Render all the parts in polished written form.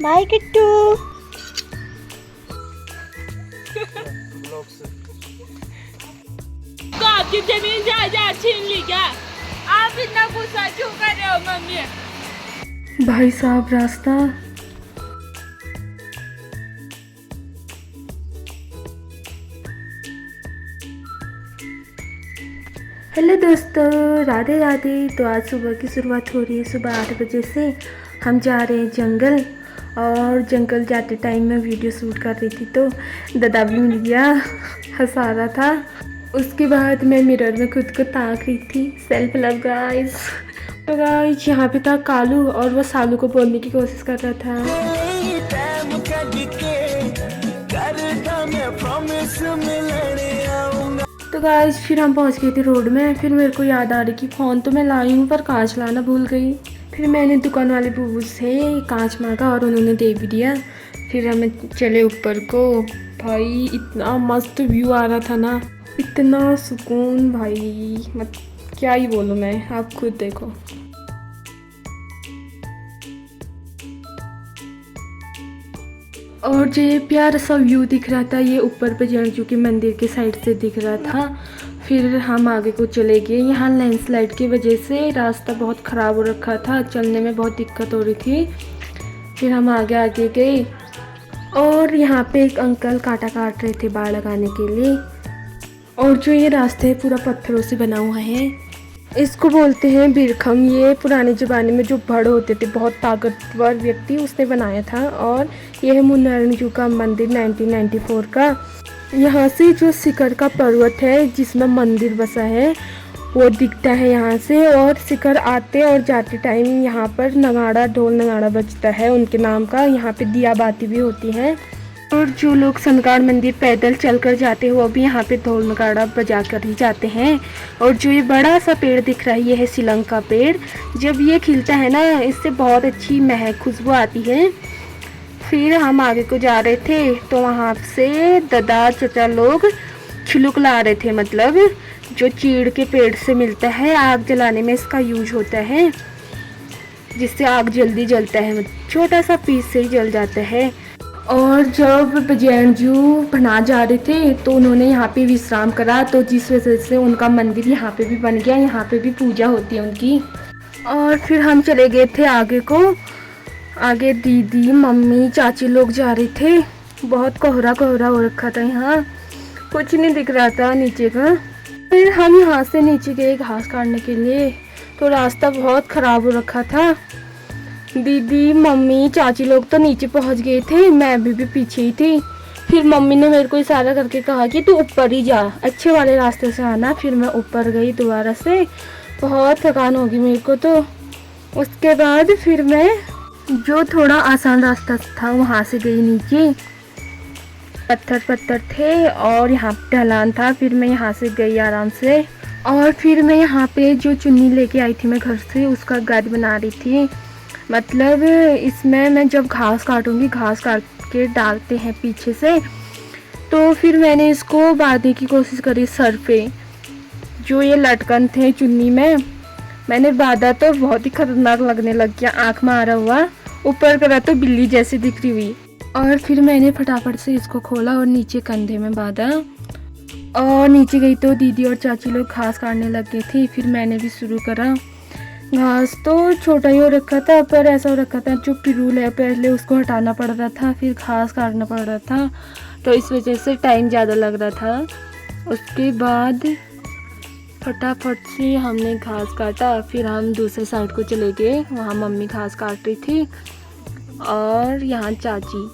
Bye Kittu. तो आपकी जमीन जायदाद छीन ली क्या? आप इतना गुस्सा क्यों कर रहे हो मम्मी? भाई साहब रास्ता। हेलो दोस्तों, राधे राधे। तो आज सुबह की शुरुआत हो रही है। सुबह 8 बजे से हम जा रहे हैं जंगल, और जंगल जाते टाइम मैं वीडियो शूट कर रही थी तो दादा भी मिल गया, हंसा रहा था। उसके बाद मैं मिरर में खुद को ताक रही थी। Self love guys. तो गाइस यहाँ पे था कालू, और वो सालू को बोलने की कोशिश कर रहा था। तो गाइस फिर हम पहुंच गए थे रोड में। फिर मेरे को याद आ रही कि फ़ोन तो मैं लाई हूँ पर कांच लाना भूल गई। फिर मैंने दुकान वाले बूबू से कांच मांगा और उन्होंने दे भी दिया। फिर हमें चले ऊपर को। भाई इतना मस्त व्यू आ रहा था ना, इतना सुकून भाई, मत क्या ही बोलूँ मैं, आप खुद देखो। और जो ये प्यारा सा व्यू दिख रहा था, ये ऊपर पे जयंजू के मंदिर के साइड से दिख रहा था। फिर हम आगे को चले गए। यहाँ लैंडस्लाइड की वजह से रास्ता बहुत ख़राब हो रखा था, चलने में बहुत दिक्कत हो रही थी। फिर हम आगे गए, और यहाँ पे एक अंकल कांटा काट रहे थे बाल लगाने के लिए। और जो ये रास्ता है पूरा पत्थरों से बना हुआ है। इसको बोलते हैं बिरखम। ये पुराने ज़माने में जो बड़ होते थे, बहुत ताकतवर व्यक्ति, उसने बनाया था। और यह है मुन्नारंजू का मंदिर 1994 का। यहाँ से जो शिखर का पर्वत है जिसमें मंदिर बसा है वो दिखता है यहाँ से। और शिखर आते और जाते टाइम यहाँ पर नगाड़ा, ढोल नगाड़ा बजता है उनके नाम का। यहाँ पे दिया बाती भी होती है। और जो लोग सनकाड़ मंदिर पैदल चलकर जाते हैं वो भी यहाँ पे ढोल नगाड़ा बजा कर ही जाते हैं। और जो ये बड़ा सा पेड़ दिख रहा है, ये है सिलंग का पेड़। जब ये खिलता है ना, इससे बहुत अच्छी महक खुशबू आती है। फिर हम आगे को जा रहे थे तो वहाँ से दादा चाचा लोग छिलुक ला रहे थे, मतलब जो चीड़ के पेड़ से मिलता है, आग जलाने में इसका यूज होता है, जिससे आग जल्दी जलता है। छोटा सा पीस से ही जल जाता है। और जब जयंजू बना जा रहे थे तो उन्होंने यहाँ पे विश्राम करा, तो जिस वजह से उनका मंदिर यहाँ पे भी बन गया। यहाँ पे भी पूजा होती है उनकी। और फिर हम चले गए थे आगे को। आगे दीदी, मम्मी, चाची लोग जा रहे थे। बहुत कोहरा कोहरा हो रखा था, यहाँ कुछ नहीं दिख रहा था नीचे का। फिर हम यहाँ से नीचे गए घास काटने के लिए, तो रास्ता बहुत ख़राब हो रखा था। दीदी, मम्मी, चाची लोग तो नीचे पहुंच गए थे, मैं भी पीछे ही थी। फिर मम्मी ने मेरे को इशारा करके कहा कि तू ऊपर ही जा, अच्छे वाले रास्ते से आना। फिर मैं ऊपर गई दोबारा से। बहुत थकान होगी मेरे को तो। उसके बाद फिर मैं जो थोड़ा आसान रास्ता था वहाँ से गई नीचे। पत्थर थे और यहाँ ढलान था। फिर मैं यहाँ से गई आराम से। और फिर मैं यहाँ पे जो चुन्नी लेके आई थी मैं घर से, उसका घर बना रही थी। मतलब इसमें मैं जब घास काटूंगी, घास काट के डालते हैं पीछे से, तो फिर मैंने इसको बांधने की कोशिश करी सर पे। जो ये लटकन थे चुन्नी में, मैंने बांधा तो बहुत ही खतरनाक लगने लग गया, आँख मारा हुआ। ऊपर करा तो बिल्ली जैसी दिख रही हुई। और फिर मैंने फटाफट से इसको खोला और नीचे कंधे में बांधा। और नीचे गई तो दीदी और चाची लोग घास काटने लग गए थे। फिर मैंने भी शुरू करा। घास तो छोटा ही हो रखा था, पर ऐसा हो रखा था जो पिरूल है पहले उसको हटाना पड़ रहा था, फिर घास काटना पड़ रहा था, तो इस वजह से टाइम ज़्यादा लग रहा था। उसके बाद फटाफट से हमने घास काटा। फिर हम दूसरे साइड को चले गए, वहाँ मम्मी घास काट रही थी और यहाँ चाची।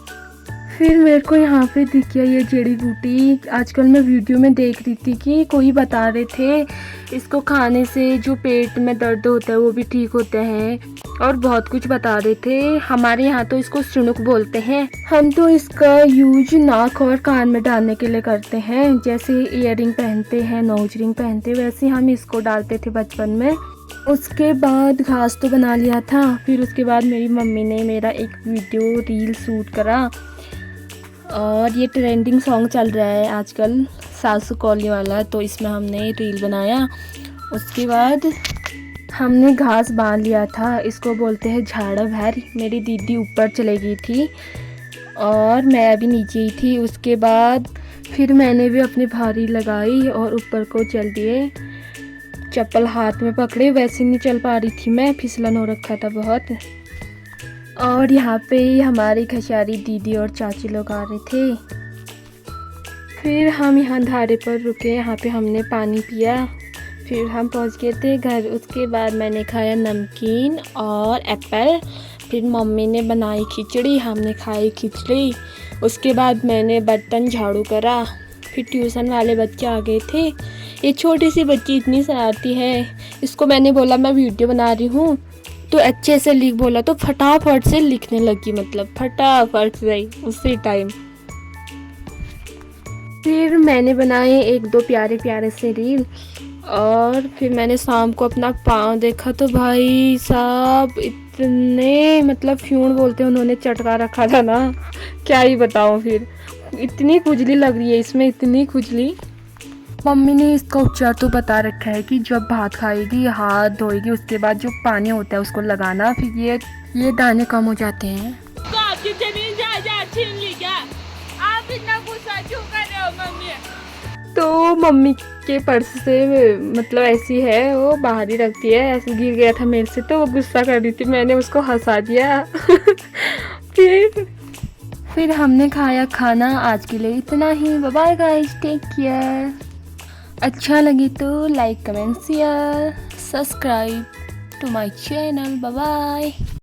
फिर मेरे को यहाँ पे दिख गया ये जड़ी बूटी। आजकल मैं वीडियो में देख रही थी कि कोई बता रहे थे इसको खाने से जो पेट में दर्द होता है वो भी ठीक होता है, और बहुत कुछ बता रहे थे। हमारे यहाँ तो इसको सुनुक बोलते हैं। हम तो इसका यूज नाक और कान में डालने के लिए करते हैं। जैसे ईयरिंग पहनते हैं, नोज रिंग पहनते हैं, वैसे हम इसको डालते थे बचपन में। उसके बाद घास तो बना लिया था। फिर उसके बाद मेरी मम्मी ने मेरा एक वीडियो रील शूट करा, और ये ट्रेंडिंग सॉन्ग चल रहा है आजकल, सासू कौली वाला, तो इसमें हमने रील बनाया। उसके बाद हमने घास बांध लिया था, इसको बोलते हैं झाड़ा भर। मेरी दीदी ऊपर चली गई थी और मैं अभी नीचे ही थी। उसके बाद फिर मैंने भी अपनी भारी लगाई और ऊपर को चल दिए। चप्पल हाथ में पकड़े, वैसे नहीं चल पा रही थी मैं, फिसलन हो रखा था बहुत। और यहाँ पे हमारी खशारी दीदी और चाची लोग आ रहे थे। फिर हम यहाँ धारे पर रुके, यहाँ पे हमने पानी पिया। फिर हम पहुँच गए थे घर। उसके बाद मैंने खाया नमकीन और एप्पल। फिर मम्मी ने बनाई खिचड़ी, हमने खाई खिचड़ी। उसके बाद मैंने बर्तन झाड़ू करा। फिर ट्यूशन वाले बच्चे आ गए थे। ये छोटी सी बच्ची इतनी शरारती है, इसको मैंने बोला मैं वीडियो बना रही हूँ तो अच्छे से लिख, बोला तो फटाफट से लिखने लगी, मतलब फटाफट से उसी टाइम। फिर मैंने बनाए एक दो प्यारे प्यारे से रील। और फिर मैंने शाम को अपना पाँव देखा तो भाई साहब इतने, मतलब फ्यूण बोलते हैं, उन्होंने चटका रखा था ना, क्या ही बताऊँ। फिर इतनी खुजली लग रही है इसमें, इतनी खुजली। मम्मी ने इसका उपचार तो बता रखा है कि जब भात खाएगी, हाथ धोएगी, उसके बाद जो पानी होता है उसको लगाना, फिर ये दाने कम हो जाते हैं। तो आपकी जमीन जायदाद छीन ली क्या? आप इतना गुस्सा क्यों कर रहे हो मम्मी? तो मम्मी के पर्स से, मतलब ऐसी है, वो बाहर ही रखती है, ऐसे गिर गया था मेरे से तो वो गुस्सा कर रही थी, मैंने उसको हंसा दिया। फिर हमने खाया खाना। आज के लिए इतना ही। Bye bye guys, take care. अच्छा लगे तो like, comment, share, subscribe to my channel. Bye bye.